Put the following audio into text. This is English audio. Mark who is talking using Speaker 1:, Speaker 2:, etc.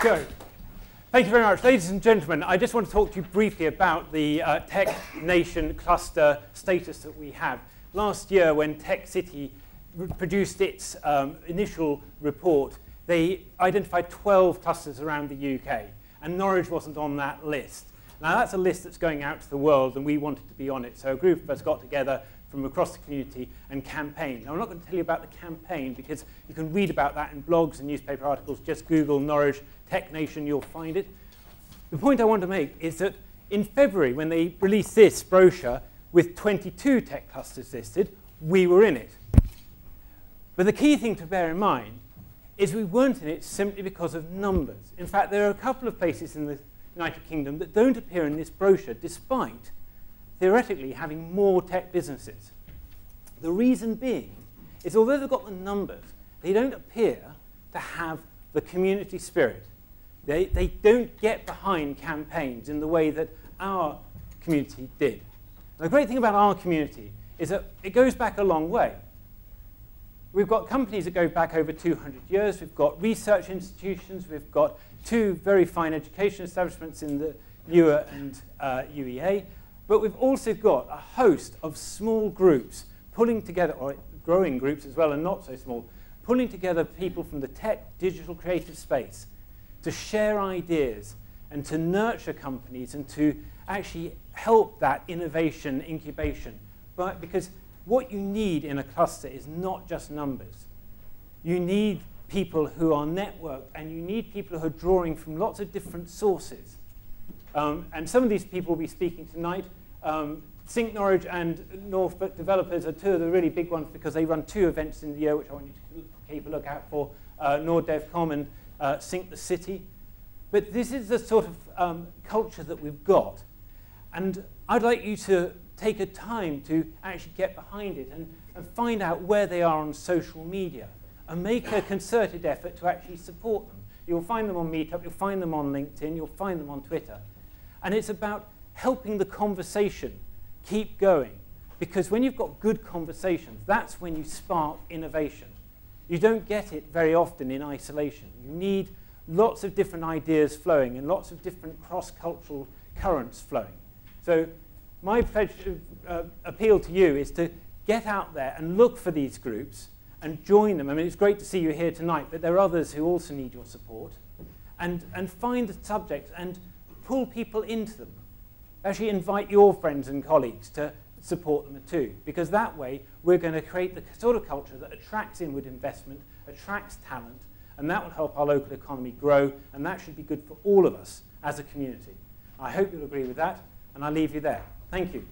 Speaker 1: So, thank you very much. Ladies and gentlemen, I just want to talk to you briefly about the Tech Nation cluster status that we have. Last year, when Tech City produced its initial report, they identified 12 clusters around the UK, and Norwich wasn't on that list. Now, that's a list that's going out to the world, and we wanted to be on it. So a group of us got together from across the community and campaigned. Now, I'm not going to tell you about the campaign, because you can read about that in blogs and newspaper articles. Just Google Norwich Tech Nation, you'll find it. The point I want to make is that in February, when they released this brochure with 22 tech clusters listed, we were in it. But the key thing to bear in mind is we weren't in it simply because of numbers. In fact, there are a couple of places in the United Kingdom that don't appear in this brochure, despite theoretically having more tech businesses. The reason being is, although they've got the numbers, they don't appear to have the community spirit. They don't get behind campaigns in the way that our community did. The great thing about our community is that it goes back a long way. We've got companies that go back over 200 years. We've got research institutions. We've got two very fine education establishments in the UA and UEA. But we've also got a host of small groups pulling together, or growing groups as well and not so small, pulling together people from the tech, digital, creative space to share ideas and to nurture companies and to actually help that innovation incubation. But because what you need in a cluster is not just numbers. You need people who are networked, and you need people who are drawing from lots of different sources. And some of these people will be speaking tonight. Sync Norwich and Norfolk developers are two of the really big ones, because they run two events in the year, which I want you to keep a look out for, NordDevCom and Sync the City. But this is the sort of culture that we've got. And I'd like you to take a time to actually get behind it and find out where they are on social media and make a concerted effort to actually support them. You'll find them on Meetup, you'll find them on LinkedIn, you'll find them on Twitter. And it's about helping the conversation keep going, because when you've got good conversations, that's when you spark innovation. You don't get it very often in isolation. You need lots of different ideas flowing and lots of different cross-cultural currents flowing. So my appeal to you is to get out there and look for these groups and join them. I mean, it's great to see you here tonight, but there are others who also need your support. And find the subjects and pull people into them. Actually invite your friends and colleagues to support them too, because that way we're going to create the sort of culture that attracts inward investment, attracts talent, and that will help our local economy grow, and that should be good for all of us as a community. I hope you'll agree with that, and I'll leave you there. Thank you.